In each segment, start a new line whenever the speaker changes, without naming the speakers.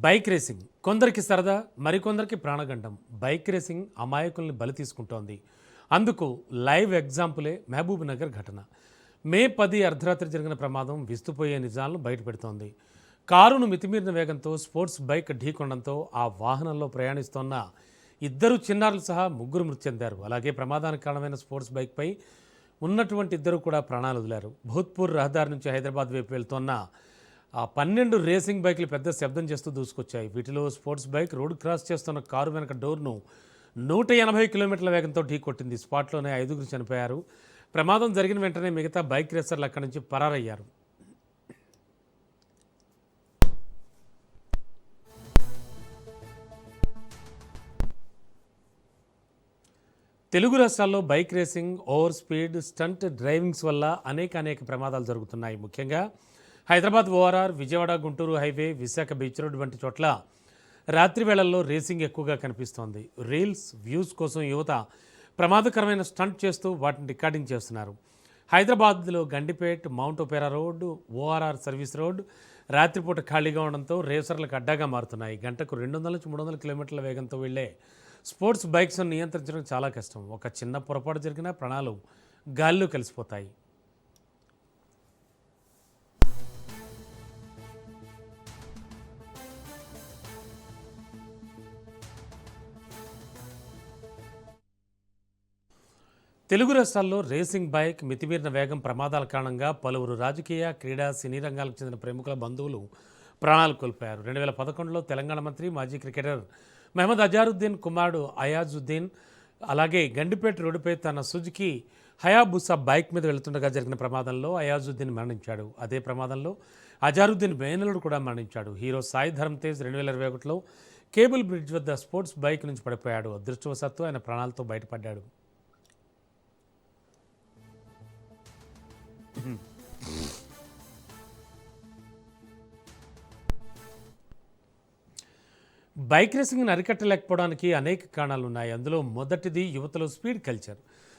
Bike racing కొందరికి సరదా, మరికొందరికి ప్రాణగండం. బైక్ రేసింగ్ అమాయకుల్ని బలి తీసుకుంటోంది. అందుకు లైవ్ ఎగ్జాంపులే మహబూబ్ నగర్ ఘటన. మే 10 అర్ధరాత్రి జరిగిన ప్రమాదం విస్తుపోయే నిజాలను బయటపెడుతోంది. కారును మితిమీరిన వేగంతో స్పోర్ట్స్ బైక్ ఢీకొనడంతో ఆ వాహనంలో ప్రయాణిస్తోన్న ఇద్దరు చిన్నారులు సహా ముగ్గురు మృతి చెందారు. అలాగే ప్రమాదానికి కారణమైన స్పోర్ట్స్ బైక్పై ఉన్నటువంటి ఇద్దరు కూడా ప్రాణాలు వదిలారు. భూత్పూర్ రహదారి నుంచి హైదరాబాద్ వైపు వెళ్తోన్న ఆ 12 రేసింగ్ బైక్లు పెద్ద శబ్దం చేస్తూ దూసుకొచ్చాయి. వీటిలో స్పోర్ట్స్ బైక్ రోడ్ క్రాస్ చేస్తున్న కారు వెనక డోర్ను 180 కిలోమీటర్ల వేగంతో ఢీకొట్టింది. స్పాట్లోనే 5గురు చనిపోయారు. ప్రమాదం జరిగిన వెంటనే మిగతా బైక్ రేసర్లు అక్కడి నుంచి పరారయ్యారు. తెలుగు రాష్ట్రాల్లో bike racing, over speed, stunt drivings వల్ల అనేక ప్రమాదాలు జరుగుతున్నాయి. ముఖ్యంగా Hyderabad ORR, Vijayawada Guntur highway, Visakha beach road వంటి చోట్ల రాత్రి వేళల్లో రేసింగ్ ఎక్కువగా కనిపిస్తోంది. రీల్స్, వ్యూస్ కోసం యువత ప్రమాదకరమైన స్టంట్ చేస్తూ వాటిని రికార్డింగ్ చేస్తున్నారు. హైదరాబాద్లో Gandipet, mount Opera road, ORR service road రాత్రిపూట ఖాళీగా ఉండడంతో రేసర్లకు అడ్డాగా మారుతున్నాయి. గంటకు 200 నుంచి 300 కిలోమీటర్ల వేగంతో వెళ్లే స్పోర్ట్స్ బైక్స్ను నియంత్రించడం చాలా కష్టం. ఒక చిన్న పొరపాటు జరిగినా ప్రాణాలు గాల్లో కలిసిపోతాయి. తెలుగు రాష్ట్రాల్లో రేసింగ్ బైక్ మితిమీరిన వేగం ప్రమాదాల కారణంగా పలువురు రాజకీయ, క్రీడా, సినీ రంగాలకు చెందిన ప్రముఖుల బంధువులు ప్రాణాలు కోల్పోయారు. 2011లో తెలంగాణ మంత్రి, మాజీ క్రికెటర్ మహమ్మద్ అజారుద్దీన్ కుమారుడు అయాజుద్దీన్ అలాగే గండిపేట రోడ్డుపై తన సుజుకి హయాబుసా బైక్ మీద వెళుతుండగా జరిగిన ప్రమాదంలో అయాజుద్దీన్ మరణించాడు. అదే ప్రమాదంలో అజారుద్దీన్ మేనలుడు కూడా మరణించాడు. హీరో సాయి ధరమ్ తేజ్ 2021లో కేబుల్ బ్రిడ్జ్ వద్ద స్పోర్ట్స్ బైక్ నుంచి పడిపోయాడు. అదృష్టవశాత్తు ఆయన ప్రాణాలతో బయటపడ్డాడు. బైక్ రేసింగ్ని అరికట్టలేకపోవడానికి అనేక కారణాలు ఉన్నాయి. అందులో మొదటిది యువతలో speed culture.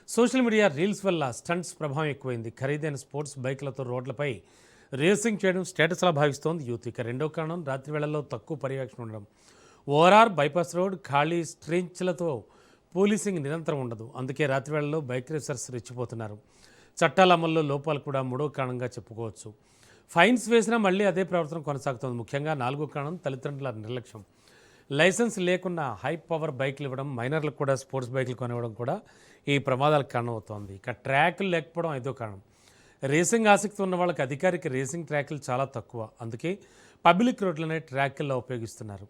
Social media, reels వల్ల స్టంట్స్ ప్రభావం ఎక్కువైంది. ఖరీదైన స్పోర్ట్స్ బైక్లతో రోడ్లపై రేసింగ్ చేయడం స్టేటస్లా భావిస్తోంది యూత్. ఇక రెండో కారణం రాత్రి వేళల్లో తక్కువ పర్యవేక్షణ ఉండడం. ఓఆర్ఆర్ బైపాస్ రోడ్ ఖాళీ స్ట్రీచ్లతో పోలీసింగ్ నిరంతరం ఉండదు. అందుకే రాత్రి వేళల్లో బైక్ రేసర్స్ రెచ్చిపోతున్నారు. చట్టాల అమల్లో లోపాలు కూడా మూడో కారణంగా చెప్పుకోవచ్చు. ఫైన్స్ వేసినా మళ్ళీ అదే ప్రవర్తన కొనసాగుతోంది. ముఖ్యంగా నాలుగో కారణం తల్లిదండ్రుల నిర్లక్ష్యం. లైసెన్స్ లేకుండా హై పవర్ బైక్లు ఇవ్వడం, మైనర్లకు కూడా స్పోర్ట్స్ బైక్లు కొనివ్వడం కూడా ఈ ప్రమాదాలకు కారణమవుతోంది. ఇక ట్రాక్లు లేకపోవడం ఐదో కారణం. రేసింగ్ ఆసక్తి ఉన్న వాళ్ళకి అధికారిక రేసింగ్ ట్రాక్లు చాలా తక్కువ. అందుకే పబ్లిక్ రోడ్లనే ట్రాక్ల్లో ఉపయోగిస్తున్నారు.